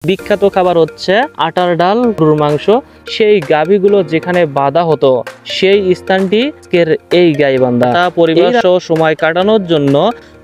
বিখ্যাত খাবার হচ্ছে আটার ডাল, গরুর মাংস। সেই গাভীগুলো যেখানে বাঁধা হতো সেই স্থানটি এই গাইবান্ধা। পরিবার সহ সময় কাটানোর জন্য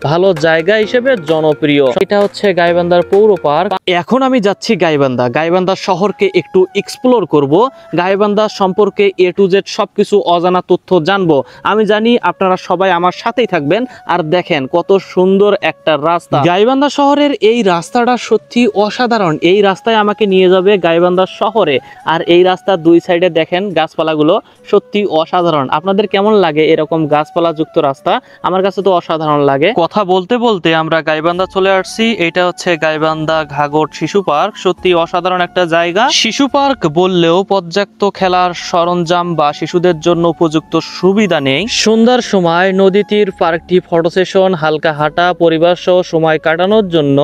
ভালো জায়গা হিসেবে জনপ্রিয়। এটা হচ্ছে গাইবান্ধার পৌর পার্ক। এখন আমি যাচ্ছি গাইবান্ধা। গাইবান্ধা শহরকে একটু এক্সপ্লোর করব, গাইবান্ধা সম্পর্কে A to Z সবকিছু অজানা তথ্য জানবো। আমি জানি আপনারা সবাই আমার সাথেই থাকবেন। আর দেখেন কত সুন্দর একটা রাস্তা। গাইবান্ধা শহরের এই রাস্তাটা সত্যি অসাধারণ। এই রাস্তায় আমাকে নিয়ে যাবে গাইবান্ধা শহরে। আর এই রাস্তার দুই সাইডে দেখেন গাছপালাগুলো সত্যি অসাধারণ। আপনাদের কেমন লাগে এরকম গাছপালা যুক্ত রাস্তা? আমার কাছে তো অসাধারণ লাগে। কথা বলতে বলতে আমরা গাইবান্ধা চলে আসছি। এটা হচ্ছে গাইবান্ধা ঘাগর শিশু পার্ক। সত্যি অসাধারণ একটা জায়গা। শিশু পার্ক বললেও পর্যাপ্ত খেলার সরঞ্জাম বা শিশুদের জন্য উপযুক্ত সুবিধা নেই। সন্ধ্যার সময় নদী তীর পার্কটি ফটো সেশন, হালকা হাঁটা, পরিবার সহ সময় কাটানোর জন্য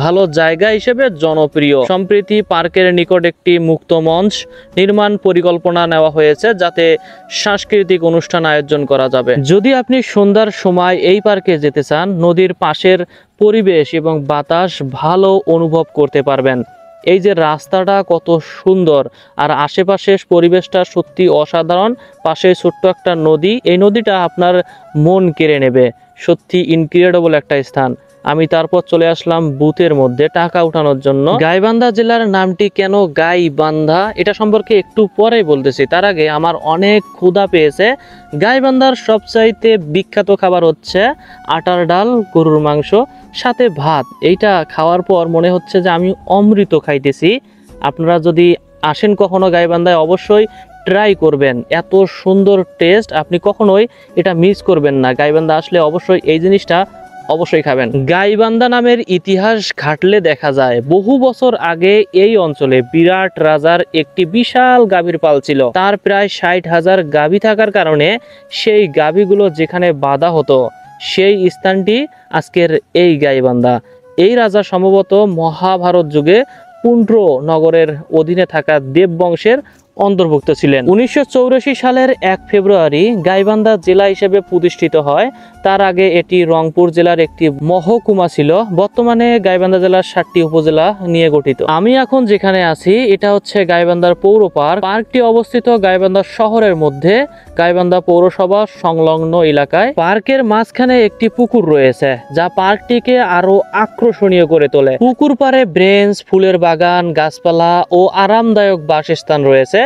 ভালো জায়গা হিসেবে জনপ্রিয়। সম্প্রতি পার্কের নিকট একটি মুক্ত মঞ্চ নির্মাণ পরিকল্পনা নেওয়া হয়েছে, যাতে সাংস্কৃতিক অনুষ্ঠান আয়োজন করা যাবে। যদি আপনি সন্ধ্যার সময় এই পার্কে যেতে চান, নদীর পাশের পরিবেশ এবং বাতাস ভালো অনুভব করতে পারবেন। এই যে রাস্তাটা কত সুন্দর আর আশেপাশের পরিবেশটা সত্যি অসাধারণ। পাশে ছোট্ট একটা নদী, এই নদীটা আপনার মন কেড়ে নেবে। সত্যি ইনক্রেডিবল একটা স্থান। আমি তারপর চলে আসলাম বুথের মধ্যে টাকা উঠানোর জন্য। গাইবান্ধা জেলার নামটি কেন গাইবান্ধা এটা সম্পর্কে একটু পরে বলতেছি। তার আগে আমার অনেক ক্ষুধা পেয়েছে। গাইবান্ধার সবচাইতে বিখ্যাত খাবার হচ্ছে আটার ডাল, গরুর মাংস সাথে ভাত। এইটা খাওয়ার পর মনে হচ্ছে যে আমি অমৃত খাইতেছি। আপনারা যদি আসেন কখনো গাইবান্ধায় অবশ্যই ট্রাই করবেন। এত সুন্দর টেস্ট, আপনি কখনোই এটা মিস করবেন না। গাইবান্ধা আসলে অবশ্যই এই জিনিসটা অবশ্যই খাবেন। গাইবান্ধা নামের ইতিহাস ঘাটলে দেখা যায় বহু বছর আগে এই অঞ্চলে বিরাট রাজার একটি বিশাল গাভীর পাল ছিল। তার প্রায় 60,000 গাভী থাকার কারণে সেই গাভীগুলো যেখানে বাঁধা হতো সেই স্থানটি আজকের এই গাইবান্ধা। এই রাজা সম্ভবত মহাভারত যুগে পুন্ড্র নগরের অধীনে থাকা দেব বংশের অন্তর্ভুক্ত ছিলেন। 1984 সালের 1 ফেব্রুয়ারি গাইবান্ধা জেলা হিসেবে প্রতিষ্ঠিত হয়। তার আগে এটি রংপুর জেলার একটি মহকুমা ছিল। বর্তমানে গাইবান্ধা জেলার 7টি উপজেলা নিয়ে গঠিত। আমি এখন যেখানে আছি এটা হচ্ছে গাইবান্ধার পৌর পার্ক। পার্কটি অবস্থিত গাইবান্ধা শহরের মধ্যে, গাইবান্ধা পৌরসভা সংলগ্ন এলাকায়। পার্কের মাঝখানে একটি পুকুর রয়েছে, যা পার্কটিকে আরো আকর্ষণীয় করে তোলে। পুকুর পাড়ে ব্রেঞ্চ, ফুলের বাগান, গাছপালা ও আরামদায়ক বাসস্থান রয়েছে,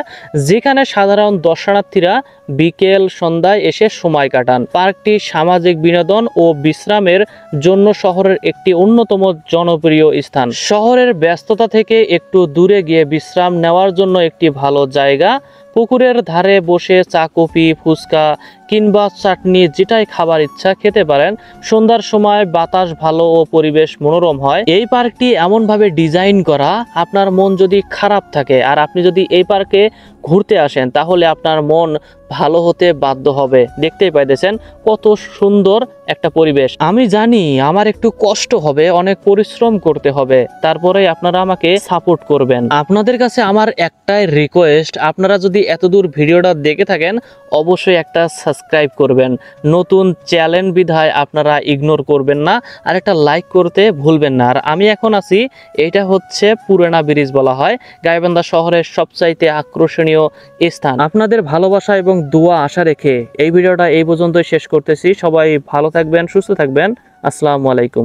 যেখানে সাধারণ দর্শনার্থীরা বিকেল সন্ধ্যায় এসে সময় কাটান। পার্কটি সামাজিক বিনোদন ও বিশ্রামের জন্য শহরের একটি অন্যতম জনপ্রিয় স্থান। শহরের ব্যস্ততা থেকে একটু দূরে গিয়ে বিশ্রাম নেওয়ার জন্য একটি ভালো জায়গা। পুকুরের ধারে বসে চা, কফি, ফুচকা কিংবা চাটনি যেটাই খাবার ইচ্ছা খেতে পারেন। সন্ধ্যার সময় বাতাস ভালো ও পরিবেশ মনোরম হয়। এই পার্কটি এমনভাবে ডিজাইন করা, আপনার মন যদি খারাপ থাকে আর আপনি যদি এই পার্কে ঘুরতে আসেন তাহলে আপনার মন ভালো হতে বাধ্য হবে। দেখতেই পাইতেছেন কত সুন্দর একটা পরিবেশ। আমি জানি আমার একটু কষ্ট হবে, অনেক পরিশ্রম করতে হবে, তারপরে আপনারা আমাকে সাপোর্ট করবেন। আপনাদের কাছে আমার একটাই রিকোয়েস্ট, আপনারা যদি এতদূর ভিডিওটা দেখে থাকেন অবশ্যই একটা সাবস্ক্রাইব করবেন। নতুন চ্যানেল বিধায় আপনারা ইগনোর করবেন না, আর একটা লাইক করতে ভুলবেন না। আর আমি এখন আছি, এটা হচ্ছে পুরানা ব্রিজ বলা হয়, গাইবান্ধা শহরের সবচাইতে আকর্ষণীয় স্থান। আপনাদের ভালোবাসা এবং দোয়া আশা রেখে এই ভিডিওটা এই পর্যন্তই শেষ করতেছি। সবাই ভালো থাকবেন, সুস্থ থাকবেন। আসসালামু আলাইকুম।